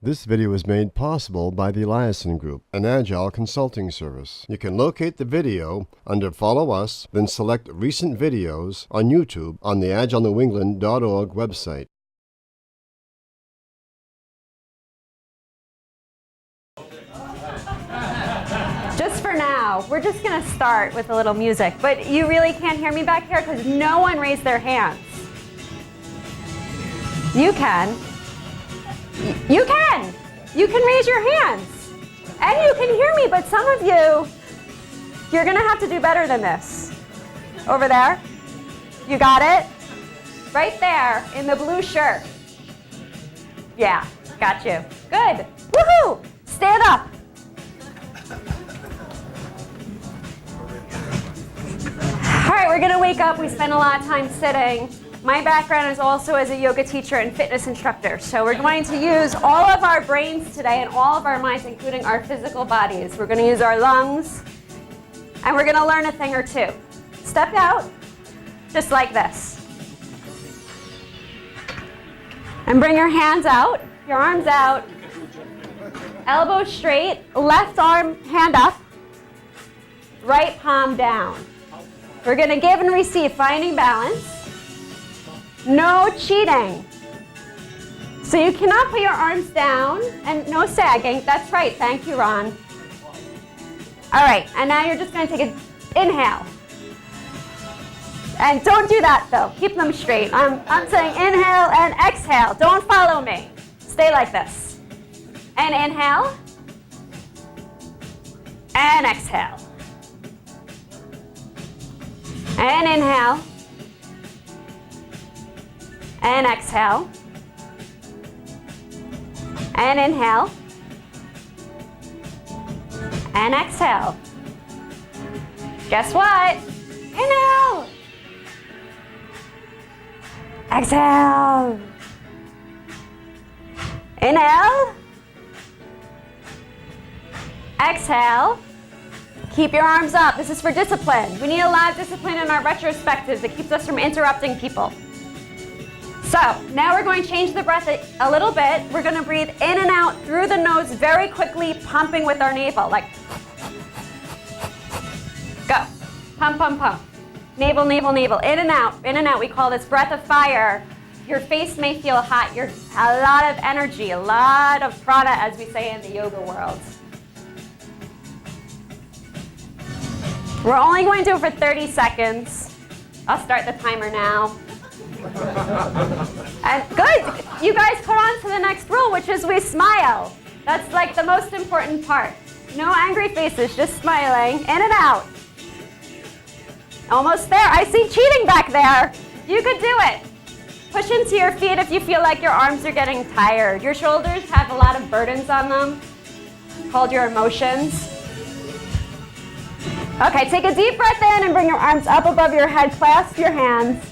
This video is made possible by the Eliason Group, an Agile consulting service. You can locate the video under Follow Us, then select Recent Videos on YouTube on the agilenewengland.org website. Just for now, we're just going to start with a little music, but you really can't hear me back here because no one raised their hands. You can. You can! You can raise your hands. And you can hear me, but some of you, you're gonna have to do better than this. Over there. You got it? Right there, in the blue shirt. Yeah, got you. Good. Woohoo! Stand up. All right, we're gonna wake up. We spend a lot of time sitting. My background is also as a yoga teacher and fitness instructor. So we're going to use all of our brains today and all of our minds, including our physical bodies. We're going to use our lungs, and we're going to learn a thing or two. Step out, just like this. And bring your hands out, your arms out, elbows straight, left arm, hand up, right palm down. We're going to give and receive, finding balance. No cheating. So you cannot put your arms down and no sagging. That's right. Thank you, Ron. All right. And now you're just going to take an inhale. And don't do that, though. Keep them straight. I'm saying inhale and exhale. Don't follow me. Stay like this. And inhale. And exhale. And inhale. And exhale. And inhale. And exhale. Guess what? Inhale. Exhale. Inhale. Exhale. Keep your arms up. This is for discipline. We need a lot of discipline in our retrospectives. It keeps us from interrupting people. So now we're going to change the breath a little bit. We're going to breathe in and out through the nose very quickly, pumping with our navel. Like, go. Pump, pump, pump. Navel, navel, navel. In and out, in and out. We call this breath of fire. Your face may feel hot. You're a lot of energy, a lot of prana, as we say in the yoga world. We're only going to do it for 30 seconds. I'll start the timer now. And good. You guys put on to the next rule, which is we smile. That's like the most important part. No angry faces, just smiling. In and out. Almost there. I see cheating back there. You could do it. Push into your feet if you feel like your arms are getting tired. Your shoulders have a lot of burdens on them, called your emotions. Okay, take a deep breath in and bring your arms up above your head. Clasp your hands.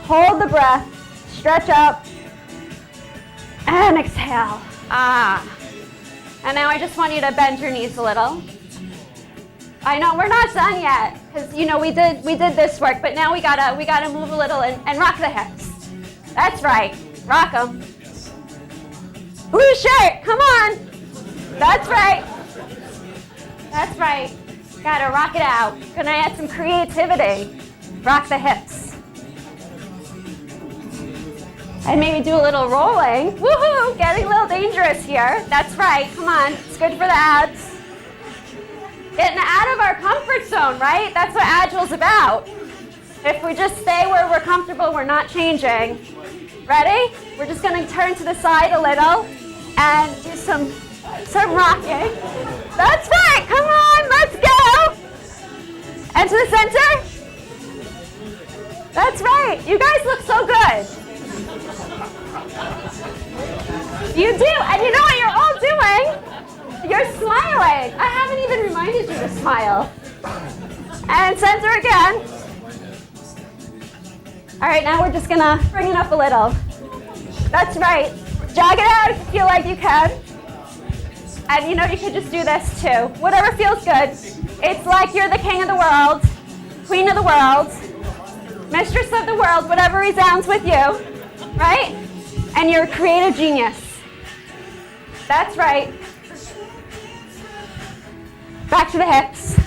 Hold the breath, stretch up, and exhale. And now I just want you to bend your knees a little. I know we're not done yet, because we did this work, but now we gotta move a little and rock the hips. That's right, rock them. Blue shirt, come on. That's right. That's right. Gotta rock it out. Gonna add some creativity. Rock the hips. And maybe do a little rolling. Woohoo! Getting a little dangerous here. That's right. Come on. It's good for the abs. Getting out of our comfort zone, right? That's what Agile's about. If we just stay where we're comfortable, we're not changing. Ready? We're just going to turn to the side a little and do some rocking. That's right. Come on. Let's go. And to the center. That's right. You guys look so good. You do, and you know what you're all doing? You're smiling. I haven't even reminded you to smile. And center again. All right, now we're just gonna bring it up a little. That's right. Jog it out if you feel like you can. And you could just do this too. Whatever feels good. It's like you're the king of the world, queen of the world, mistress of the world, whatever resounds with you, right? And you're a creative genius. That's right. Back to the hips.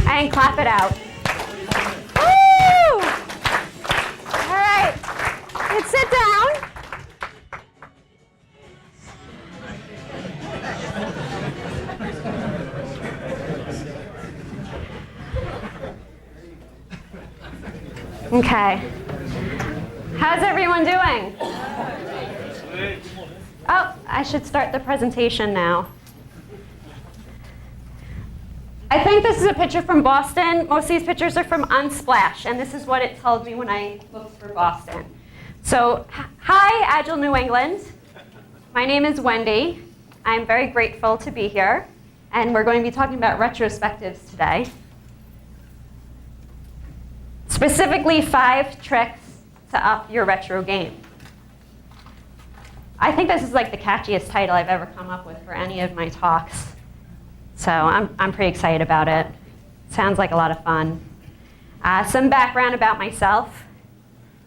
And clap it out. Woo! All right. Let's sit down. Okay. How's everyone doing? Oh, I should start the presentation now. I think this is a picture from Boston. Most of these pictures are from Unsplash, and this is what it told me when I looked for Boston. So, hi, Agile New England. My name is Wendy. I'm very grateful to be here, and we're going to be talking about retrospectives today. Specifically, 5 tricks to up your retro game. I think this is like the catchiest title I've ever come up with for any of my talks. So I'm pretty excited about it. Sounds like a lot of fun. Some background about myself.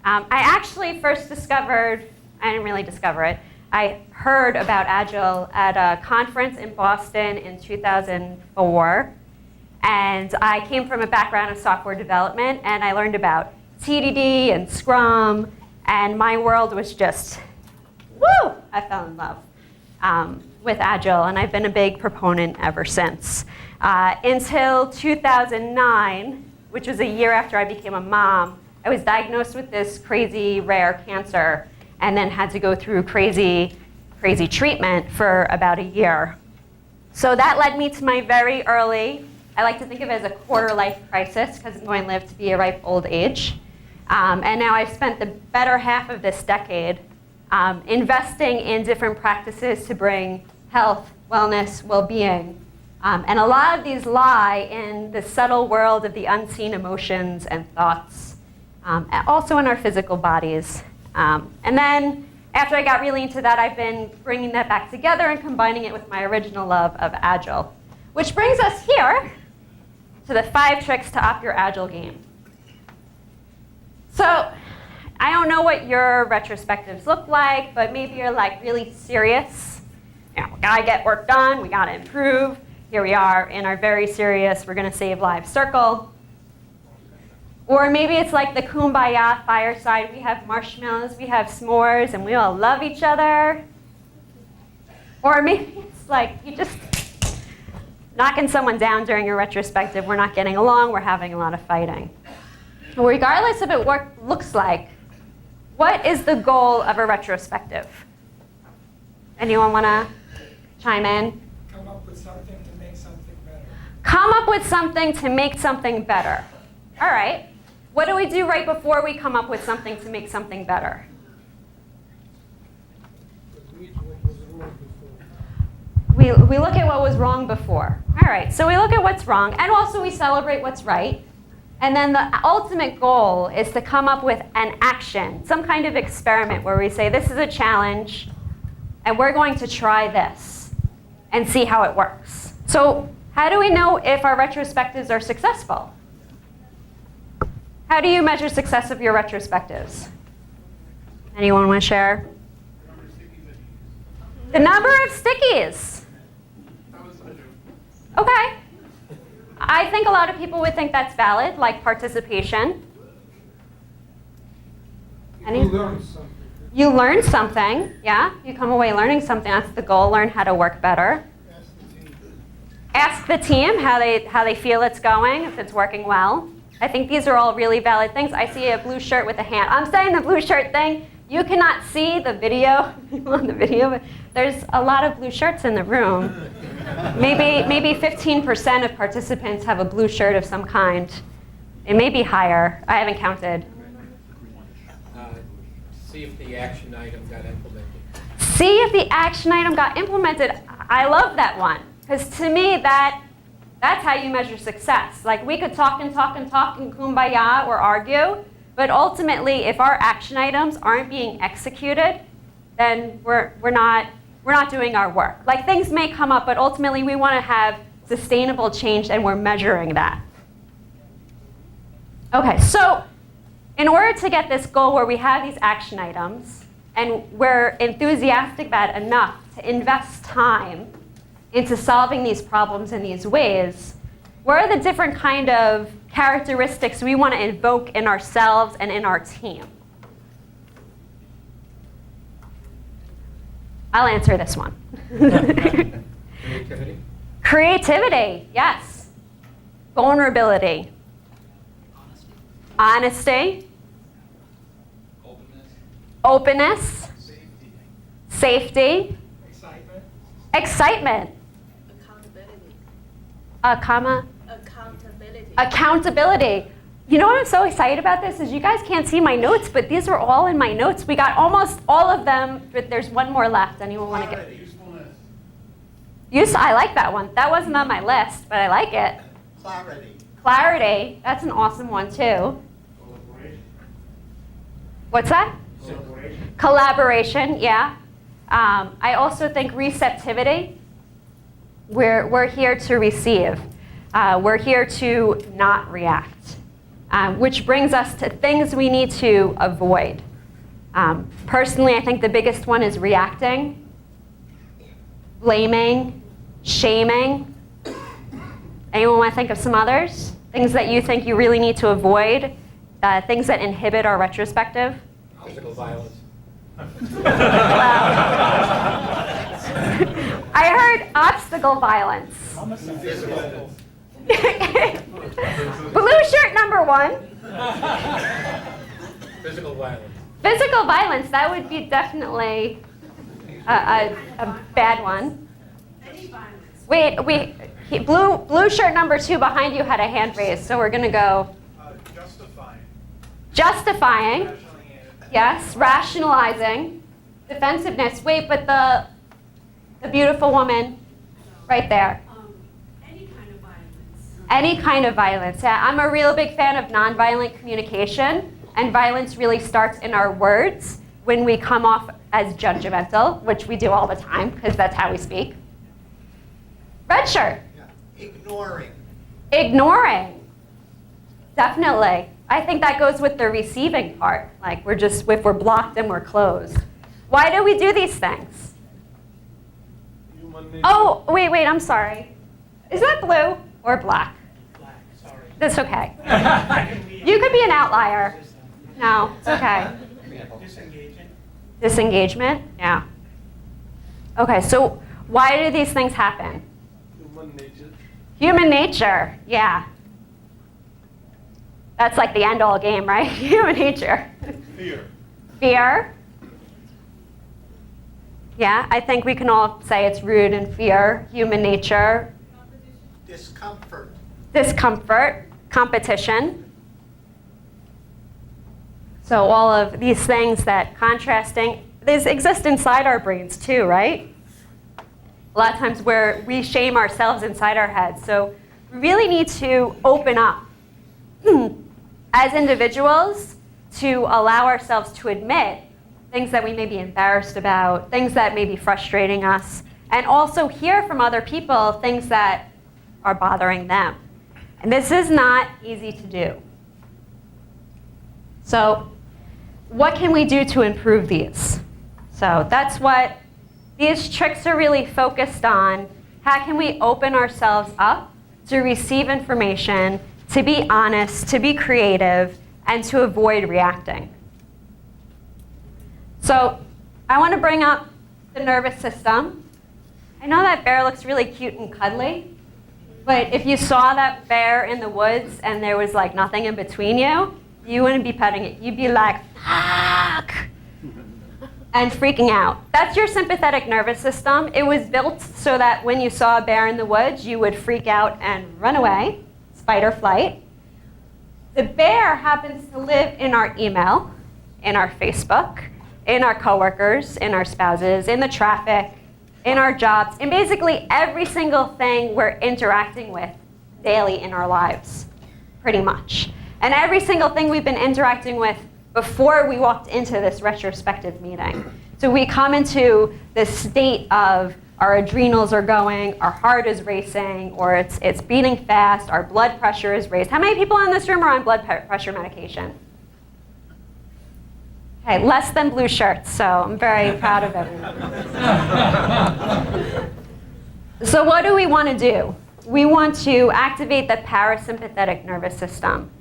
I actually first discovered, I didn't really discover it, I heard about Agile at a conference in Boston in 2004. And I came from a background of software development, and I learned about TDD and Scrum, and my world was just, woo! I fell in love with Agile, and I've been a big proponent ever since. Until 2009, which was a year after I became a mom, I was diagnosed with this crazy rare cancer, and then had to go through crazy treatment for about a year. So that led me to my very early, I like to think of it as a quarter-life crisis, because I'm going to live to be a ripe old age. And now I've spent the better half of this decade investing in different practices to bring health, wellness, well-being. And a lot of these lie in the subtle world of the unseen emotions and thoughts, also in our physical bodies. And then after I got really into that, I've been bringing that back together and combining it with my original love of Agile. Which brings us here to the 5 tricks to up your Agile game. So I don't know what your retrospectives look like, but maybe you're like really serious. You know, we gotta get work done, we gotta improve. Here we are in our very serious, we're gonna save lives circle. Or maybe it's like the kumbaya fireside. We have marshmallows, we have s'mores, and we all love each other. Or maybe it's like you just knocking someone down during a retrospective. We're not getting along, we're having a lot of fighting. Regardless of what it looks like, what is the goal of a retrospective? Anyone want to chime in? Come up with something to make something better. Come up with something to make something better. All right. What do we do right before we come up with something to make something better? We look at what was wrong before. All right, so we look at what's wrong, and also we celebrate what's right. And then the ultimate goal is to come up with an action, some kind of experiment where we say, this is a challenge, and we're going to try this and see how it works. So how do we know if our retrospectives are successful? How do you measure success of your retrospectives? Anyone want to share? The number of stickies. Okay. I think a lot of people would think that's valid, like participation. You learn something. You learn something, yeah. You come away learning something. That's the goal. Learn how to work better. Ask the team how they feel it's going, if it's working well. I think these are all really valid things. I see a blue shirt with a hand. I'm saying the blue shirt thing. You cannot see the video on the video, but there's a lot of blue shirts in the room. Maybe 15% of participants have a blue shirt of some kind. It may be higher. I haven't counted. See if the action item got implemented. See if the action item got implemented. I love that one, because to me that's how you measure success. Like, we could talk and kumbaya or argue, but ultimately, if our action items aren't being executed, then we're not doing our work. Like, things may come up, but ultimately we want to have sustainable change, and we're measuring that. Okay, so in order to get this goal where we have these action items, and we're enthusiastic about it enough to invest time into solving these problems in these ways, what are the different kind of characteristics we want to invoke in ourselves and in our team? I'll answer this one. Creativity. Creativity, yes. Vulnerability. Honesty. Openness. Safety. Excitement. Accountability. You know what I'm so excited about this is you guys can't see my notes, but these are all in my notes. We got almost all of them, but there's one more left. Anyone want to get? Usefulness. I like that one. That wasn't on my list, but I like it. Clarity. Clarity. That's an awesome one too. Collaboration. What's that? Collaboration. Collaboration, yeah. I also think receptivity. We're here to receive. We're here to not react, which brings us to things we need to avoid. Personally, I think the biggest one is reacting, blaming, shaming. Anyone want to think of some others? Things that you think you really need to avoid, things that inhibit our retrospective? Physical violence. I heard obstacle violence. Blue shirt number 1. Physical violence. Physical violence, that would be definitely a bad one. Wait, blue shirt number 2 behind you had a hand raised, so we're going to go. Justifying. Yes, rationalizing. Defensiveness. Wait, but the beautiful woman right there. Any kind of violence. Any kind of violence. Yeah, I'm a real big fan of nonviolent communication, and violence really starts in our words when we come off as judgmental, which we do all the time because that's how we speak. Red shirt. Yeah. Ignoring. Ignoring. Definitely. I think that goes with the receiving part. Like if we're blocked and we're closed. Why do we do these things? Oh, wait, I'm sorry. Is that blue or black? Black, sorry. That's okay. You could be an outlier. No, it's okay. Disengaging. Disengagement? Yeah. Okay, so why do these things happen? Human nature. Human nature, yeah. That's like the end-all game, right? Human nature. Fear. Fear. Yeah, I think we can all say it's rooted in fear, human nature. Discomfort. Discomfort, competition. So all of these things that contrasting, these exist inside our brains too, right? A lot of times we shame ourselves inside our heads. So we really need to open up as individuals to allow ourselves to admit things that we may be embarrassed about, things that may be frustrating us, and also hear from other people things that are bothering them. And this is not easy to do. So what can we do to improve these? So that's what these tricks are really focused on. How can we open ourselves up to receive information, to be honest, to be creative, and to avoid reacting? So I want to bring up the nervous system. I know that bear looks really cute and cuddly, but if you saw that bear in the woods and there was like nothing in between you, you wouldn't be petting it. You'd be like, fuck, and freaking out. That's your sympathetic nervous system. It was built so that when you saw a bear in the woods, you would freak out and run away, fight or flight. The bear happens to live in our email, in our Facebook, in our coworkers, in our spouses, in the traffic, in our jobs, in basically every single thing we're interacting with daily in our lives, pretty much. And every single thing we've been interacting with before we walked into this retrospective meeting. So we come into this state of our adrenals are going, our heart is racing, or it's beating fast, our blood pressure is raised. How many people in this room are on blood pressure medication? Okay, less than blue shirts, so I'm very proud of everyone. So what do we want to do? We want to activate the parasympathetic nervous system.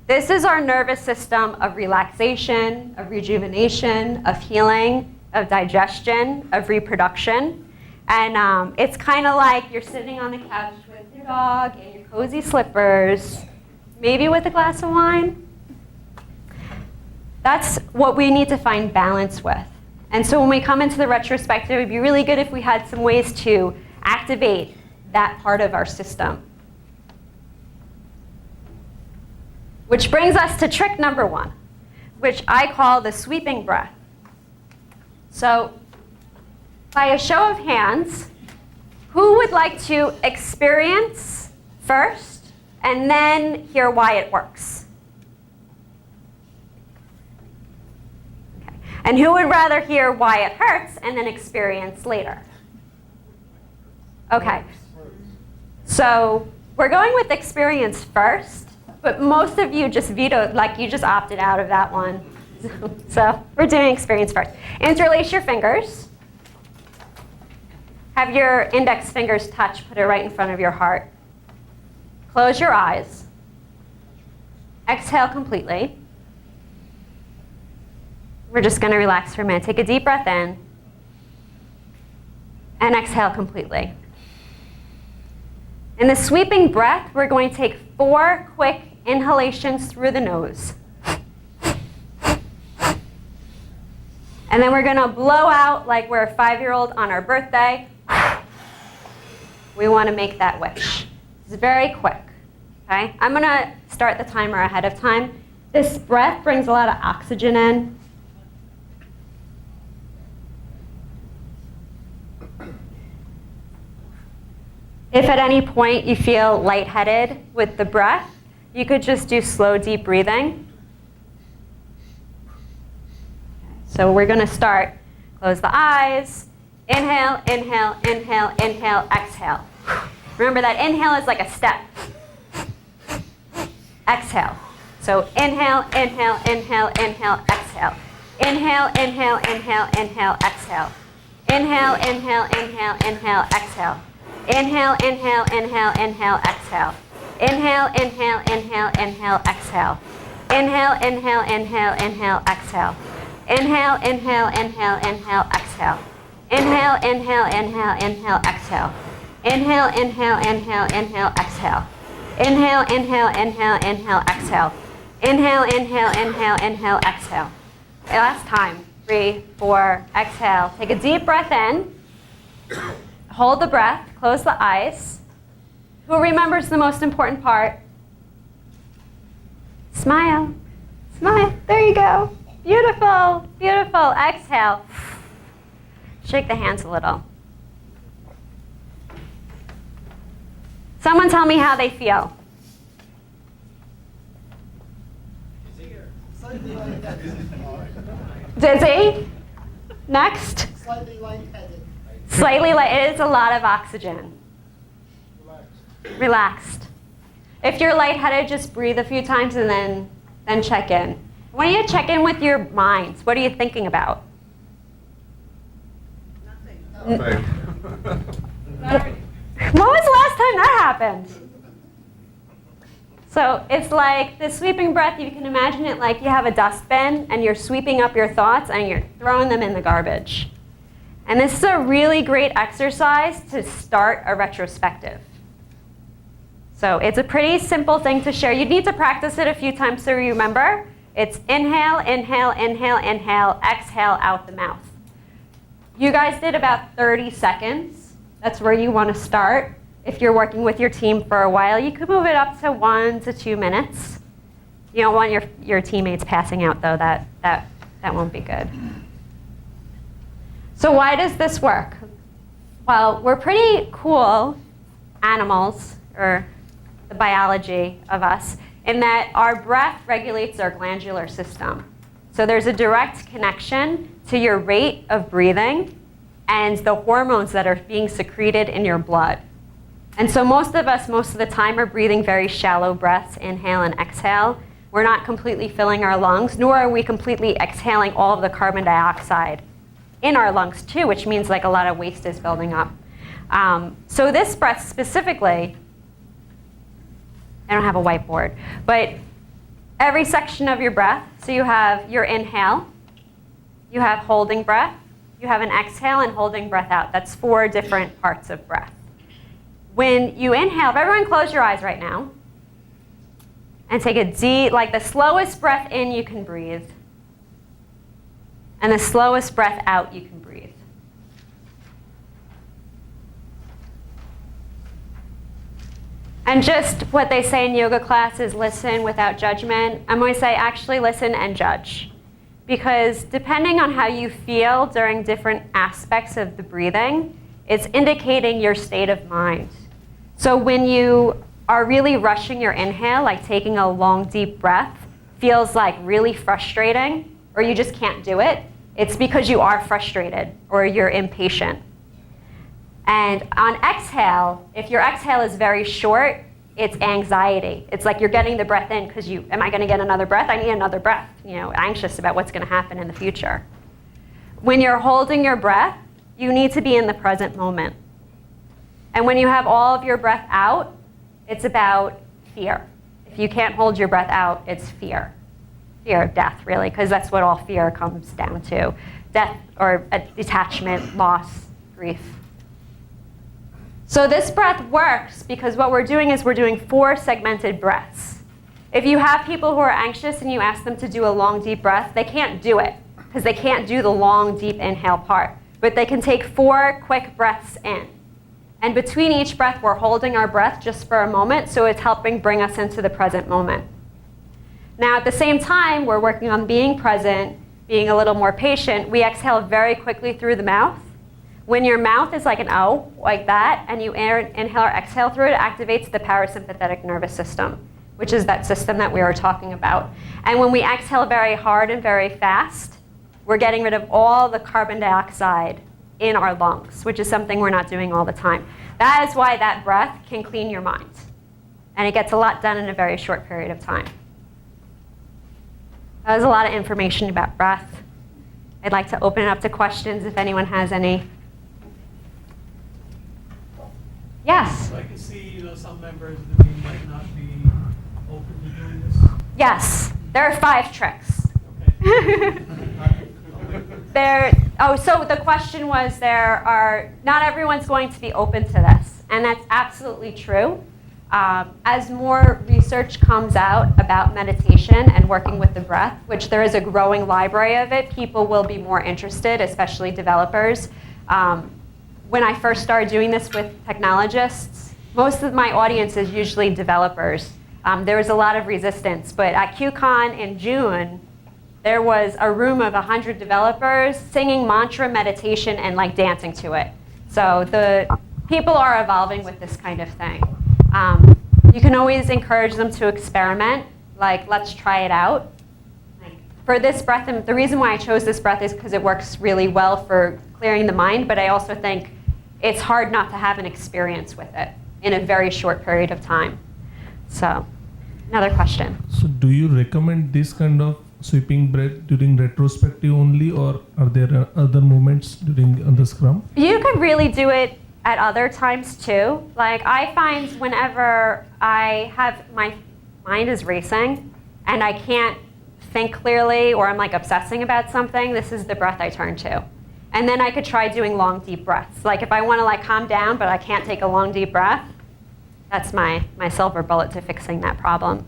This is our nervous system of relaxation, of rejuvenation, of healing, of digestion, of reproduction. And it's kind of like you're sitting on the couch with your dog in your cozy slippers, maybe with a glass of wine. That's what we need to find balance with. And so when we come into the retrospective, it would be really good if we had some ways to activate that part of our system. Which brings us to trick number 1, which I call the sweeping breath. So by a show of hands, who would like to experience first and then hear why it works? Okay. And who would rather hear why it hurts and then experience later? Okay. So we're going with experience first, but most of you just vetoed, like you just opted out of that one. So we're doing experience first. Interlace your fingers. Have your index fingers touch, put it right in front of your heart. Close your eyes. Exhale completely. We're just going to relax for a minute. Take a deep breath in. And exhale completely. In the sweeping breath, we're going to take 4 quick inhalations through the nose. And then we're going to blow out like we're a 5-year-old on our birthday. We want to make that wish. It's very quick. Okay? I'm going to start the timer ahead of time. This breath brings a lot of oxygen in. If at any point you feel lightheaded with the breath, you could just do slow, deep breathing. So we're going to start. Close the eyes. Inhale, inhale, inhale, inhale, exhale. Remember that inhale is like a step. Exhale. So inhale, inhale, inhale, inhale, exhale. Inhale, inhale, inhale, inhale, exhale. Inhale, inhale, inhale, inhale, exhale. Inhale, inhale, inhale, inhale, exhale. Inhale, inhale, inhale, inhale, exhale. Inhale, inhale, inhale, inhale, exhale. Inhale, inhale, inhale, inhale, exhale. Inhale, inhale, inhale, inhale, exhale. Inhale, inhale, inhale, inhale, exhale. Inhale, inhale, inhale, inhale, exhale. Inhale, inhale, inhale, inhale, exhale. Okay, last time. 3, 4, exhale. Take a deep breath in. Hold the breath. Close the eyes. Who remembers the most important part? Smile. Smile. There you go. Beautiful. Beautiful. Exhale. Shake the hands a little. Someone tell me how they feel. Dizzy? Next? Slightly lightheaded. Slightly light. It is a lot of oxygen. Relaxed. If you're lightheaded, just breathe a few times and then check in. I want you to check in with your minds. What are you thinking about? When was the last time that happened? So it's like the sweeping breath, you can imagine it like you have a dustbin and you're sweeping up your thoughts and you're throwing them in the garbage. And this is a really great exercise to start a retrospective. So it's a pretty simple thing to share. You need to practice it a few times so you remember. It's inhale, inhale, inhale, inhale, exhale out the mouth. You guys did about 30 seconds. That's where you want to start. If you're working with your team for a while, you could move it up to 1 to 2 minutes. You don't want your teammates passing out, though. That won't be good. So why does this work? Well, we're pretty cool animals, or the biology of us, in that our breath regulates our glandular system. So there's a direct connection to your rate of breathing and the hormones that are being secreted in your blood. And so most of us, most of the time, are breathing very shallow breaths, inhale and exhale, We're not completely filling our lungs, nor are we completely exhaling all of the carbon dioxide in our lungs too, which means like a lot of waste is building up. So this breath specifically, I don't have a whiteboard, but every section of your breath, so you have your inhale, you have holding breath, you have an exhale and holding breath out. That's 4 different parts of breath. When you inhale, if everyone close your eyes right now, and take a deep, like the slowest breath in you can breathe, and the slowest breath out you can breathe. And just what they say in yoga class is listen without judgment. I'm going to say actually listen and judge. Because depending on how you feel during different aspects of the breathing, it's indicating your state of mind. So when you are really rushing your inhale, like taking a long, deep breath, feels like really frustrating, or you just can't do it, it's because you are frustrated or you're impatient. And on exhale, if your exhale is very short, it's anxiety. It's like you're getting the breath in because am I going to get another breath? I need another breath. Anxious about what's going to happen in the future. When you're holding your breath, you need to be in the present moment. And when you have all of your breath out, it's about fear. If you can't hold your breath out, it's fear. Fear of death, really, because that's what all fear comes down to. Death or detachment, loss, grief. So this breath works because what we're doing is we're doing 4 segmented breaths. If you have people who are anxious and you ask them to do a long, deep breath, they can't do it because they can't do the long, deep inhale part. But they can take 4 quick breaths in. And between each breath, we're holding our breath just for a moment, so it's helping bring us into the present moment. Now, at the same time, we're working on being present, being a little more patient. We exhale very quickly through the mouth. When your mouth is like an O, like that, and you inhale or exhale through it, it activates the parasympathetic nervous system, which is that system that we were talking about. And when we exhale very hard and very fast, we're getting rid of all the carbon dioxide in our lungs, which is something we're not doing all the time. That is why that breath can clean your mind. And it gets a lot done in a very short period of time. That was a lot of information about breath. I'd like to open it up to questions if anyone has any. Yes? So I can see, some members of the team might not be open to doing this. Yes. There are 5 tricks. Okay. So the question was not everyone's going to be open to this. And that's absolutely true. As more research comes out about meditation and working with the breath, which there is a growing library of it, people will be more interested, especially developers. When I first started doing this with technologists, most of my audience is usually developers. There was a lot of resistance, but at QCon in June, there was a room of 100 developers singing mantra meditation and like dancing to it. So the people are evolving with this kind of thing. You can always encourage them to experiment, like let's try it out. For this breath, and the reason why I chose this breath is because it works really well for clearing the mind, but I also think it's hard not to have an experience with it in a very short period of time. So, another question. So do you recommend this kind of sweeping breath during retrospective only, or are there other moments during the scrum? You could really do it at other times too. Like I find whenever my mind is racing and I can't think clearly or I'm like obsessing about something, this is the breath I turn to. And then I could try doing long, deep breaths. Like if I want to like calm down but I can't take a long, deep breath, that's my silver bullet to fixing that problem.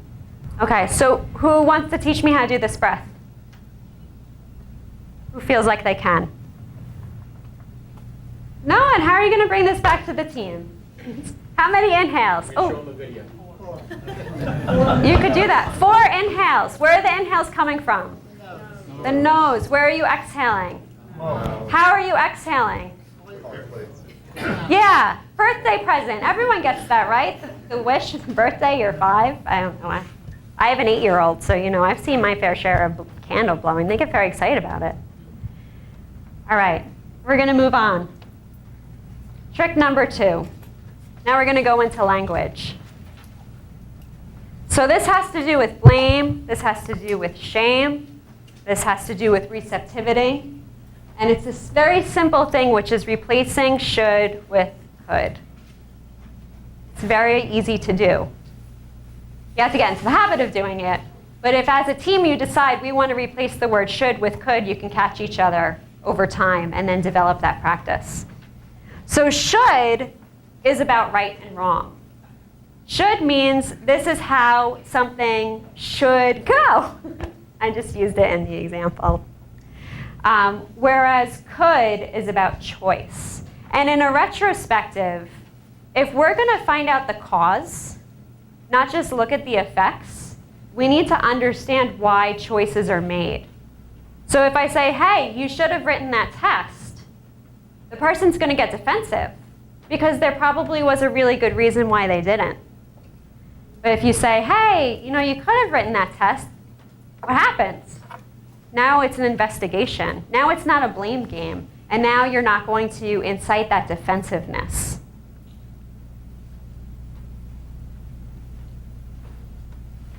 Okay, so who wants to teach me how to do this breath? Who feels like they can? No, and how are you going to bring this back to the team? How many inhales? Show them the video. You could do that. 4 inhales. Where are the inhales coming from? The nose. Where are you exhaling? How are you exhaling? Yeah, birthday present. Everyone gets that, right? The wish, the birthday, you're 5. I don't know. I have an 8-year-old, so I've seen my fair share of candle blowing. They get very excited about it. All right, we're going to move on. Trick number 2. Now we're going to go into language. So this has to do with blame. This has to do with shame. This has to do with receptivity. And it's this very simple thing, which is replacing should with could. It's very easy to do. You have to get into the habit of doing it. But if as a team you decide we want to replace the word should with could, you can catch each other over time and then develop that practice. So should is about right and wrong. Should means this is how something should go. I just used it in the example. Whereas could is about choice. And in a retrospective, if we're going to find out the cause, not just look at the effects, we need to understand why choices are made. So if I say, hey, you should have written that test, the person's going to get defensive because there probably was a really good reason why they didn't. But if you say, hey, you could have written that test, what happens? Now it's an investigation. Now it's not a blame game. And now you're not going to incite that defensiveness.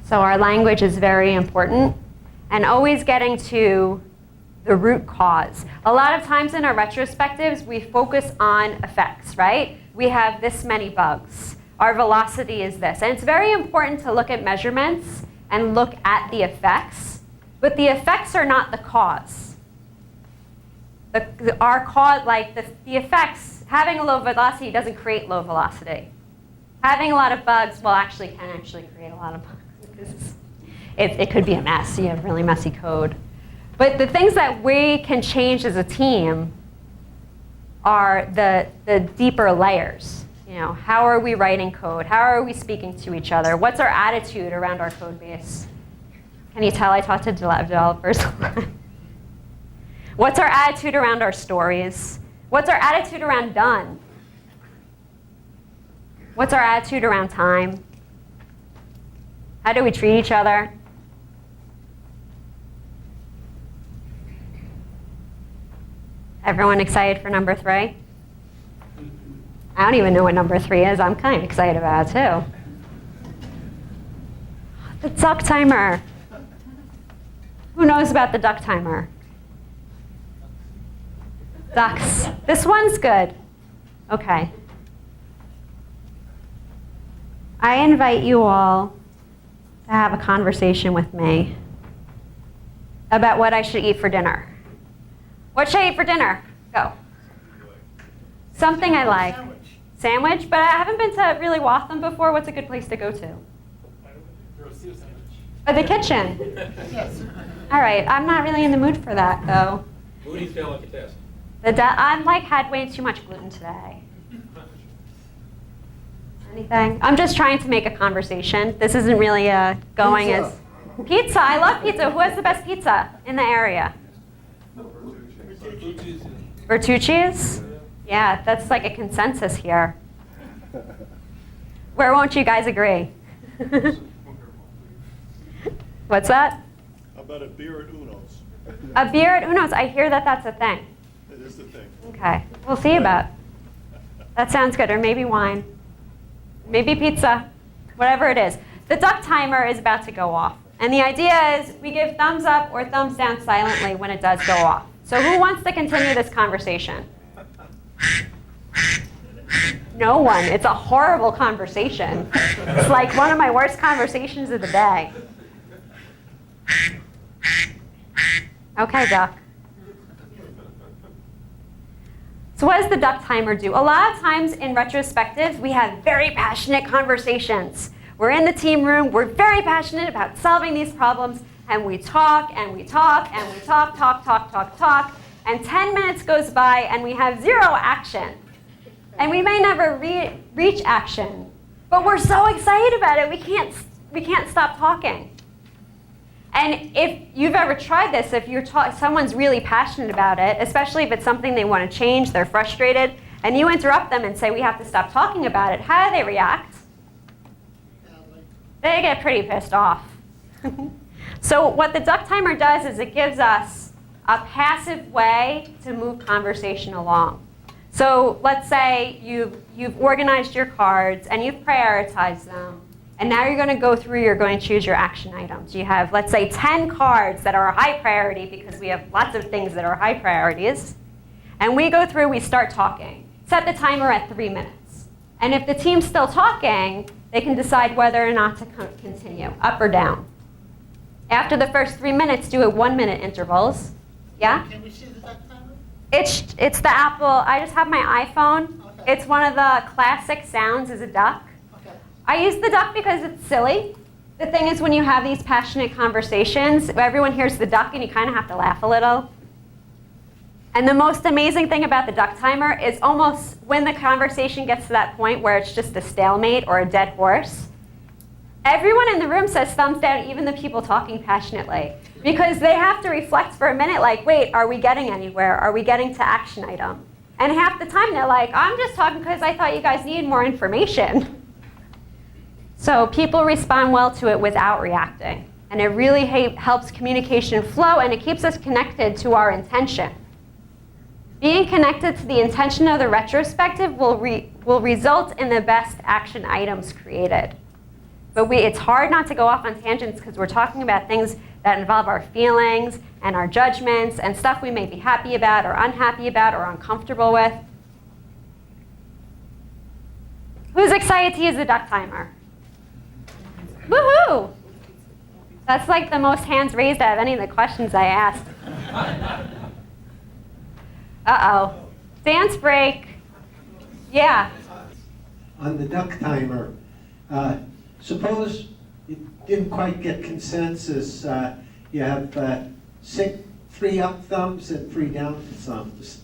So our language is very important, and always getting to the root cause. A lot of times in our retrospectives, we focus on effects, right? We have this many bugs. Our velocity is this. And it's very important to look at measurements and look at the effects, but the effects are not the cause. Our cause, the effects, having a low velocity doesn't create low velocity. Having a lot of bugs, can create a lot of bugs. It could be a mess. You have really messy code. But the things that we can change as a team are the deeper layers. How are we writing code? How are we speaking to each other? What's our attitude around our code base? Can you tell I talked to developers? What's our attitude around our stories? What's our attitude around done? What's our attitude around time? How do we treat each other? Everyone excited for number 3? I don't even know what number 3 is. I'm kind of excited about it too. The duck timer. Who knows about the duck timer? Ducks. This one's good. Okay. I invite you all to have a conversation with me about what I should eat for dinner. What should I eat for dinner? Go. Something I like. Sandwich? But I haven't been to really Waltham before. What's a good place to go to? Oh, the kitchen. Yes. All right. I'm not really in the mood for that, though. Moody's delicatessen. I'm had way too much gluten today. Anything? I'm just trying to make a conversation. This isn't really going Pizza. as... Pizza. I love pizza. Who has the best pizza in the area? Bertucci's? Yeah, that's like a consensus here. Where won't you guys agree? What's that? How about a beer at Uno's? A beer at Uno's. I hear that that's a thing. It is the thing. Okay. We'll see about. That sounds good. Or maybe wine. Maybe pizza. Whatever it is. The duck timer is about to go off. And the idea is we give thumbs up or thumbs down silently when it does go off. So who wants to continue this conversation? No one. It's a horrible conversation. It's like one of my worst conversations of the day. Okay, duck. So what does the duck timer do? A lot of times in retrospectives, we have very passionate conversations. We're in the team room, we're very passionate about solving these problems, and we talk, and we talk, and we talk, and 10 minutes goes by, and we have 0 action. And we may never reach action, but we're so excited about it, we can't stop talking. And if you've ever tried this, if someone's really passionate about it, especially if it's something they want to change, they're frustrated, and you interrupt them and say, we have to stop talking about it, how do they react? They get pretty pissed off. So what the duck timer does is it gives us a passive way to move conversation along. So let's say you've organized your cards and you've prioritized them, And now you're going to go through, you're going to choose your action items. You have, let's say, 10 cards that are high priority because we have lots of things that are high priorities. And we go through, we start talking. Set the timer at 3 minutes. And if the team's still talking, they can decide whether or not to continue, up or down. After the first 3 minutes, do it 1-minute intervals. Yeah? Can we see the duck timer? It's the Apple, I just have my iPhone. Okay. It's one of the classic sounds is a duck. Okay. I use the duck because it's silly. The thing is when you have these passionate conversations, everyone hears the duck and you kind of have to laugh a little. And the most amazing thing about the duck timer is almost when the conversation gets to that point where it's just a stalemate or a dead horse, everyone in the room says thumbs down, even the people talking passionately. Because they have to reflect for a minute like, wait, are we getting anywhere? Are we getting to action item? And half the time they're like, I'm just talking because I thought you guys needed more information. So people respond well to it without reacting. And it really helps communication flow and it keeps us connected to our intention. Being connected to the intention of the retrospective will result in the best action items created. But it's hard not to go off on tangents because we're talking about things that involve our feelings and our judgments and stuff we may be happy about or unhappy about or uncomfortable with. Who's excited to use the duck timer? Woohoo! That's like the most hands raised out of any of the questions I asked. Uh-oh. Dance break. Yeah. On the duck timer, suppose you didn't quite get consensus. You have 3 up thumbs and 3 down thumbs.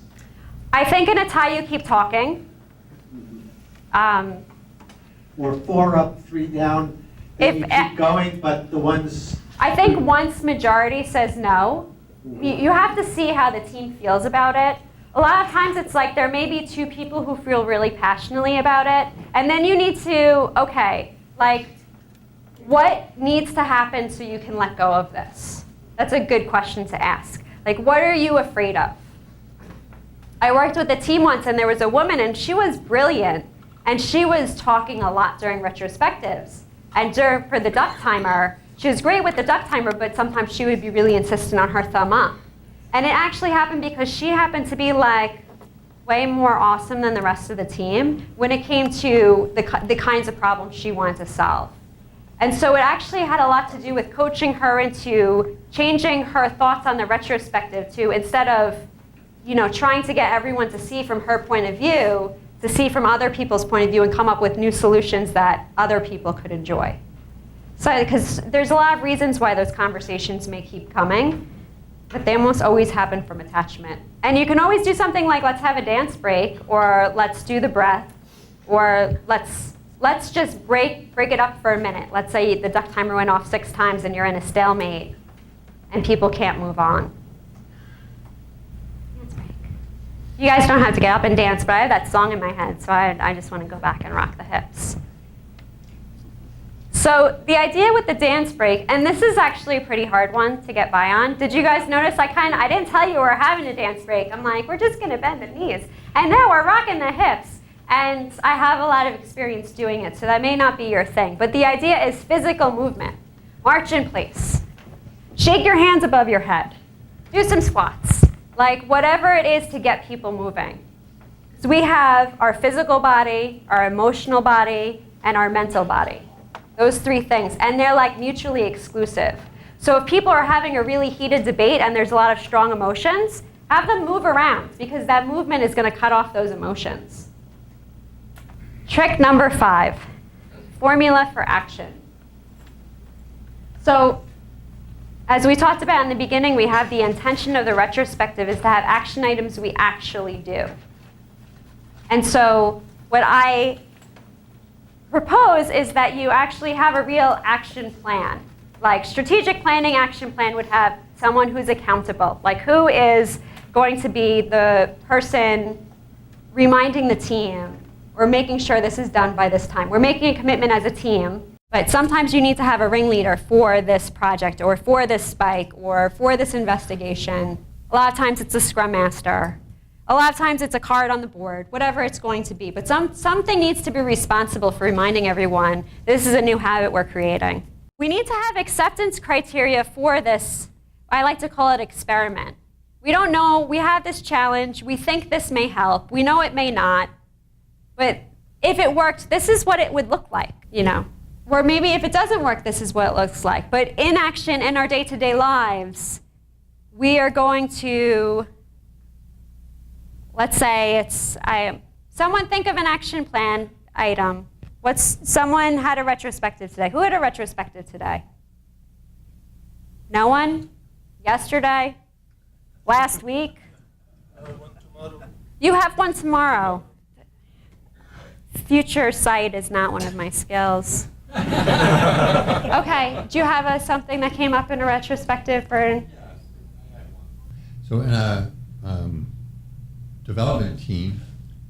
I think in a tie you keep talking. Or 4 up, 3 down. Then you keep going, but the ones... I think once majority says no, you have to see how the team feels about it. A lot of times it's like there may be 2 people who feel really passionately about it, and then you need to, okay, like, what needs to happen so you can let go of this? That's a good question to ask. Like, what are you afraid of? I worked with a team once, and there was a woman, and she was brilliant, and she was talking a lot during retrospectives. And for the duck timer, she was great with the duck timer, but sometimes she would be really insistent on her thumb up. And it actually happened because she happened to be like way more awesome than the rest of the team when it came to the kinds of problems she wanted to solve. And so it actually had a lot to do with coaching her into changing her thoughts on the retrospective to, instead of trying to get everyone to see from her point of view, to see from other people's point of view and come up with new solutions that other people could enjoy. So, because there's a lot of reasons why those conversations may keep coming, but they almost always happen from attachment. And you can always do something like, let's have a dance break, or let's do the breath, or let's just break it up for a minute. Let's say the duck timer went off 6 times and you're in a stalemate and people can't move on. Dance break. You guys don't have to get up and dance, but I have that song in my head, so I just want to go back and rock the hips. So the idea with the dance break, and this is actually a pretty hard one to get by on. Did you guys notice I didn't tell you we're having a dance break. I'm like, we're just going to bend the knees. And now we're rocking the hips. And I have a lot of experience doing it, so that may not be your thing. But the idea is physical movement. March in place. Shake your hands above your head. Do some squats. Like whatever it is to get people moving. So we have our physical body, our emotional body, and our mental body. Those 3 things, and they're like mutually exclusive. So if people are having a really heated debate and there's a lot of strong emotions, have them move around because that movement is going to cut off those emotions. Trick number 5, formula for action. So as we talked about in the beginning, we have the intention of the retrospective is to have action items we actually do. And so what I propose is that you actually have a real action plan. Like strategic planning action plan would have someone who's accountable. Like who is going to be the person reminding the team or making sure this is done by this time. We're making a commitment as a team, but sometimes you need to have a ringleader for this project or for this spike or for this investigation. A lot of times it's a scrum master. A lot of times it's a card on the board, whatever it's going to be. But something needs to be responsible for reminding everyone this is a new habit we're creating. We need to have acceptance criteria for this. I like to call it experiment. We don't know. We have this challenge. We think this may help. We know it may not. But if it worked, this is what it would look like, you know. Or maybe if it doesn't work, this is what it looks like. But in action, in our day-to-day lives, we are going to, let's say it's, someone think of an action plan item. Someone had a retrospective today. Who had a retrospective today? No one? Yesterday? Last week? One tomorrow. You have one tomorrow. Future sight is not one of my skills. Okay, do you have something that came up in a retrospective for? So in a development team,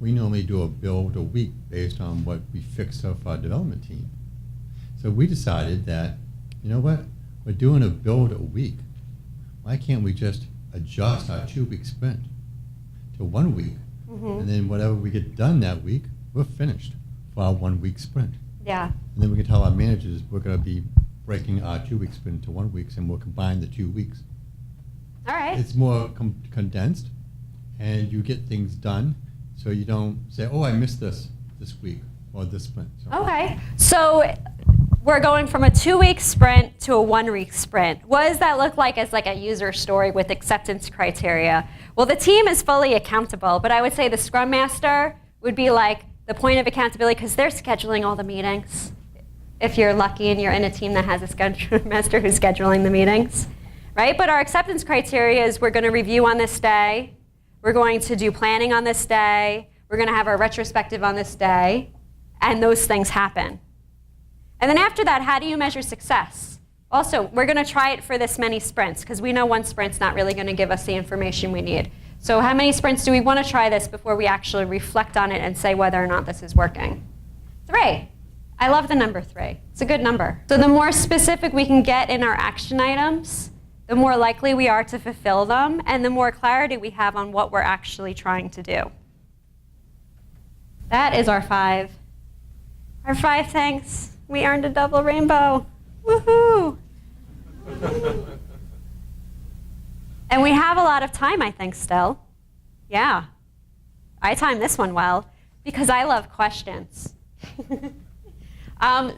we normally do a build a week based on what we fix of our development team. So we decided that, you know what, we're doing a build a week. Why can't we just adjust our 2-week sprint to 1 week? And then whatever we get done that week, we're finished for our 1-week sprint. Yeah. And then we can tell our managers we're going to be breaking our 2-week sprint into 1 week, and we'll combine the 2 weeks. All right. It's more condensed, and you get things done, so you don't say, oh, I missed this week or this sprint. So. Okay. So we're going from a 2-week sprint to a 1-week sprint. What does that look like as like a user story with acceptance criteria? Well, the team is fully accountable, but I would say the Scrum Master would be like the point of accountability because they're scheduling all the meetings. If you're lucky and you're in a team that has a Scrum Master who's scheduling the meetings, right? But our acceptance criteria is we're going to review on this day. We're going to do planning on this day. We're going to have our retrospective on this day. And those things happen. And then after that, how do you measure success? Also, we're going to try it for this many sprints because we know one sprint's not really going to give us the information we need. So how many sprints do we want to try this before we actually reflect on it and say whether or not this is working? 3. I love the number 3. It's a good number. So the more specific we can get in our action items, the more likely we are to fulfill them, and the more clarity we have on what we're actually trying to do. That is our 5. Our 5 things. We earned a double rainbow. Woohoo! And we have a lot of time, I think, still. Yeah. I timed this one well because I love questions. Does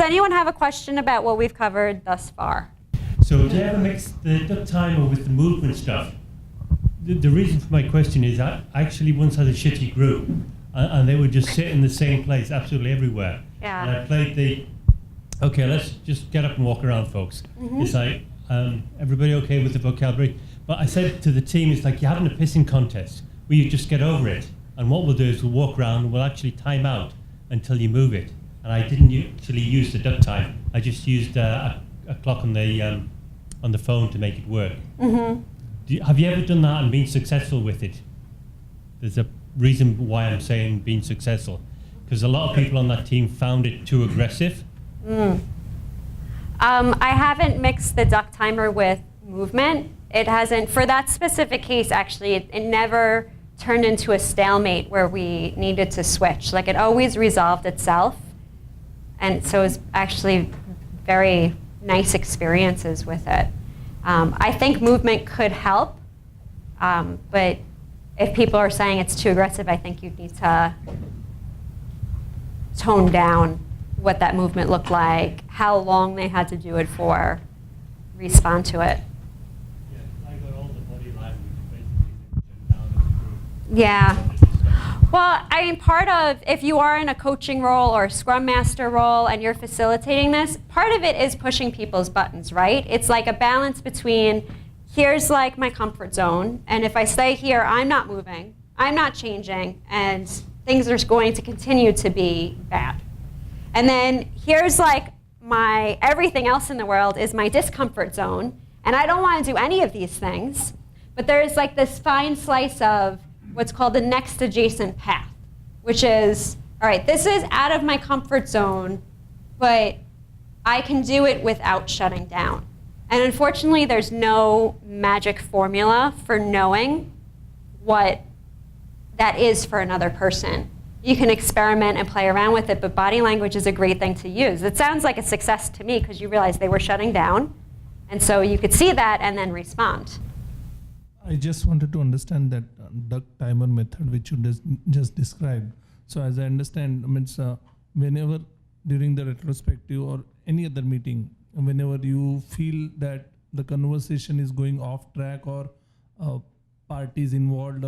anyone have a question about what we've covered thus far? So to ever mix the duck timer with the movement stuff, the reason for my question is I actually once had a shitty group and they would just sit in the same place absolutely everywhere. Yeah. And I played okay, let's just get up and walk around, folks. It's like, everybody okay with the vocabulary? But I said to the team, it's like you're having a pissing contest. Will you just get over it? And what we'll do is we'll walk around and we'll actually time out until you move it. And I didn't actually use the duck time. I just used a clock on the phone to make it work. Have you ever done that and been successful with it? There's a reason why I'm saying being successful. Because a lot of people on that team found it too aggressive. I haven't mixed the duck timer with movement. It hasn't, for that specific case, actually, it never turned into a stalemate where we needed to switch. Like, it always resolved itself. And so it was actually very nice experiences with it. I think movement could help, but if people are saying it's too aggressive, I think you'd need to tone down what that movement looked like, how long they had to do it for, respond to it. Yeah, I got all the body language basically down as a group. Yeah. Well, I mean, part of, if you are in a coaching role or a Scrum Master role and you're facilitating this, part of it is pushing people's buttons, right? It's like a balance between, here's like my comfort zone, and if I stay here, I'm not moving, I'm not changing, and things are going to continue to be bad. And then here's like my everything else in the world is my discomfort zone, and I don't want to do any of these things, but there's like this fine slice of what's called the next adjacent path, which is, all right, this is out of my comfort zone, but I can do it without shutting down. And unfortunately, there's no magic formula for knowing what that is for another person. You can experiment and play around with it, but body language is a great thing to use. It sounds like a success to me because you realize they were shutting down, and so you could see that and then respond. I just wanted to understand that duck timer method which you just described. So as I understand, whenever during the retrospective or any other meeting, whenever you feel that the conversation is going off track or parties involved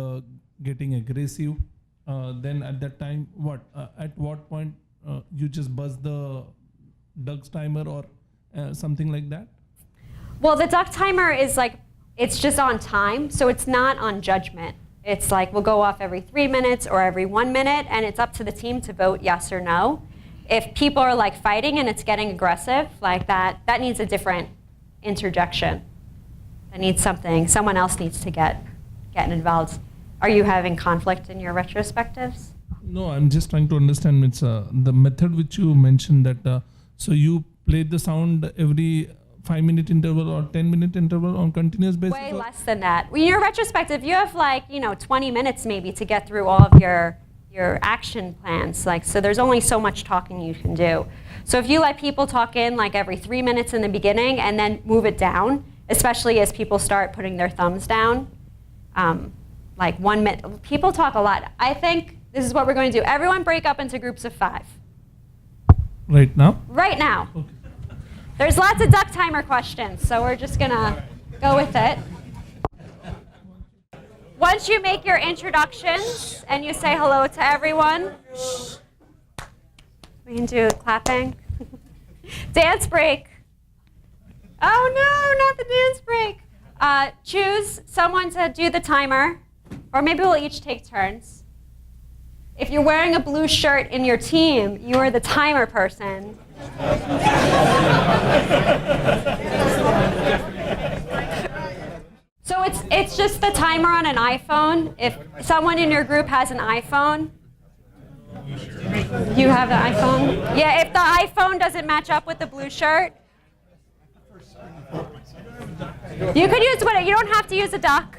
getting aggressive, then at that time, at what point you just buzz the duck's timer or something like that? Well, the duck timer is like, it's just on time, so it's not on judgment. It's like we'll go off every 3 minutes or every 1 minute, and it's up to the team to vote yes or no. If people are like fighting and it's getting aggressive, like that needs a different interjection. That needs something, someone else needs to get involved. Are you having conflict in your retrospectives? No, I'm just trying to understand. It's the method which you mentioned that, so you play the sound every 5-minute interval or 10-minute interval on continuous basis? Way less than that. When you're retrospective, you have 20 minutes maybe to get through all of your action plans. So there's only so much talking you can do. So if you let people talk in every 3 minutes in the beginning and then move it down, especially as people start putting their thumbs down, 1 minute, people talk a lot. I think this is what we're going to do. Everyone break up into groups of 5. Right now? Right now. Okay. There's lots of duck timer questions, so we're just gonna go with it. Once you make your introductions and you say hello to everyone, we can do clapping. Dance break. Oh no, not the dance break. Choose someone to do the timer, or maybe we'll each take turns. If you're wearing a blue shirt in your team, you are the timer person. So it's just the timer on an iPhone. If someone in your group has an iPhone, you have the iPhone? Yeah, if the iPhone doesn't match up with the blue shirt, you could use whatever. You don't have to use a duck.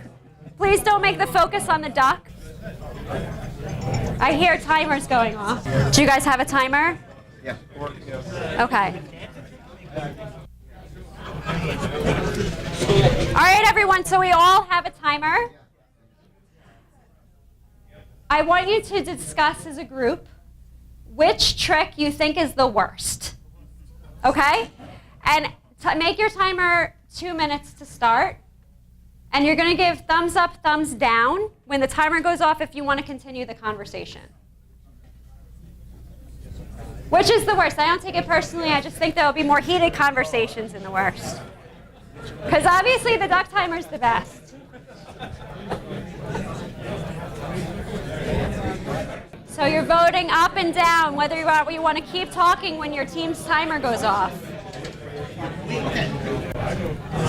Please don't make the focus on the duck. I hear timers going off. Do you guys have a timer? Yeah. Okay. All right, everyone, so we all have a timer. I want you to discuss as a group which trick you think is the worst. Okay? And make your timer 2 minutes to start. And you're going to give thumbs up, thumbs down when the timer goes off if you want to continue the conversation. Which is the worst? I don't take it personally. I just think there will be more heated conversations in the worst. Because obviously the duck timer is the best. So you're voting up and down whether you want to keep talking when your team's timer goes off.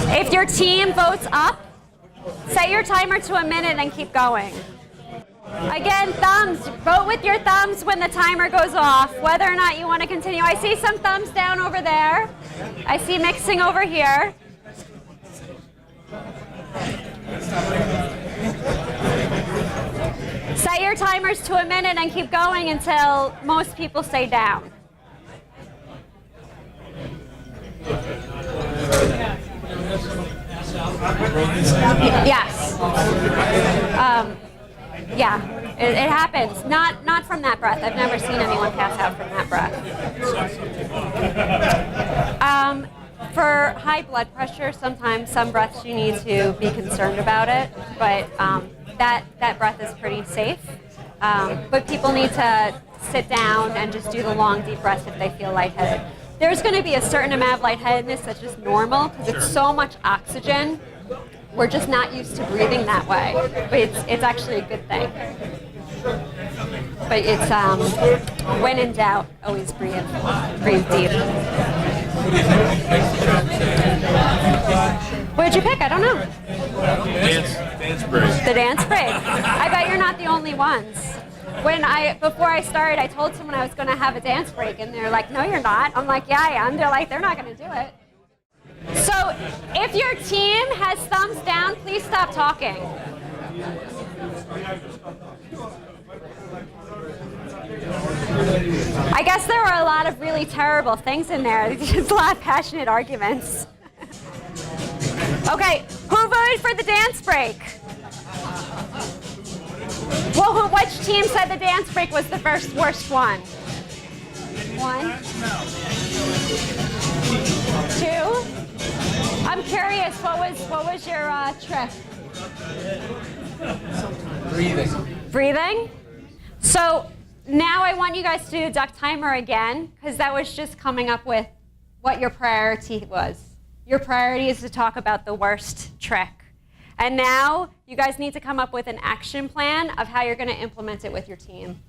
If your team votes up, set your timer to 1 minute and keep going. Again, thumbs. Vote with your thumbs when the timer goes off, whether or not you want to continue. I see some thumbs down over there. I see mixing over here. Set your timers to 1 minute and keep going until most people say down. Yes. Yeah, it happens. Not from that breath. I've never seen anyone pass out from that breath. For high blood pressure, sometimes some breaths you need to be concerned about it, but that breath is pretty safe. But people need to sit down and just do the long, deep breaths if they feel lightheaded. There's going to be a certain amount of lightheadedness that's just normal because it's so much oxygen. We're just not used to breathing that way, but it's actually a good thing. But it's when in doubt, always breathe deep. What did you pick? I don't know. Dance break. The dance break. I bet you're not the only ones. Before I started, I told someone I was going to have a dance break, and they're like, "No, you're not." I'm like, "Yeah, I am." They're like, "They're not going to do it." So If your team has thumbs down, please stop talking. I guess there were a lot of really terrible things in there. Just a lot of passionate arguments. Okay, who voted for the dance break? Well, which team said the dance break was the worst one? 1, 2. I'm curious. What was your trick? Breathing. So now I want you guys to do duck timer again, because that was just coming up with what your priority was. Your priority is to talk about the worst trick. And now you guys need to come up with an action plan of how you're going to implement it with your team.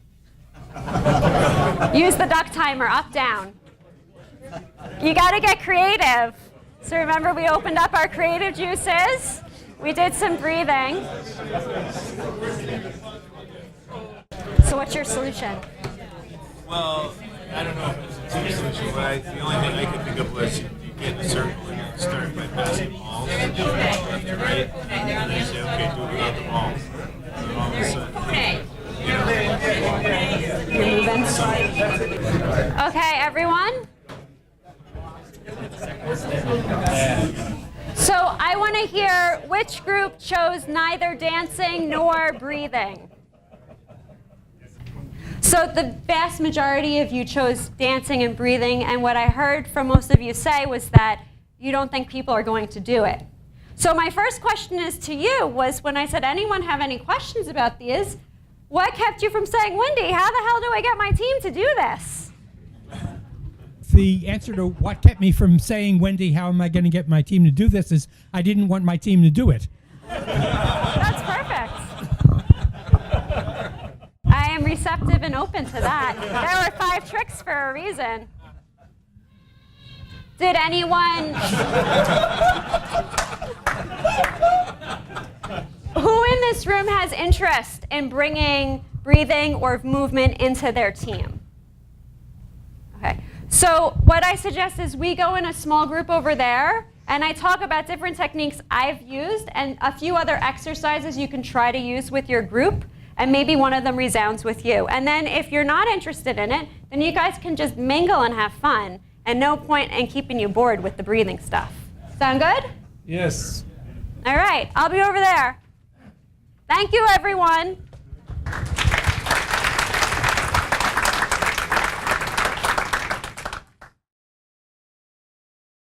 Use the duck timer, up, down. You got to get creative. So remember, we opened up our creative juices. We did some breathing. So what's your solution? Well, I don't know if it's a team solution, but the only thing I could think of was you get in a circle and you start by passing balls left to right, and then you say, okay, do it without the balls. And all of a sudden, You're moving. Okay, everyone? So I want to hear which group chose neither dancing nor breathing. So the vast majority of you chose dancing and breathing, and what I heard from most of you say was that you don't think people are going to do it. So my first question is to you was, when I said, anyone have any questions about these, what kept you from saying, Wendy, how the hell do I get my team to do this? The answer to what kept me from saying, Wendy, how am I going to get my team to do this, is I didn't want my team to do it. That's perfect. I am receptive and open to that. There were 5 tricks for a reason. Did anyone... Who in this room has interest in bringing breathing or movement into their team? Okay. So what I suggest is we go in a small group over there, and I talk about different techniques I've used and a few other exercises you can try to use with your group, and maybe one of them resounds with you. And then if you're not interested in it, then you guys can just mingle and have fun, and no point in keeping you bored with the breathing stuff. Sound good? Yes. All right, I'll be over there. Thank you, everyone.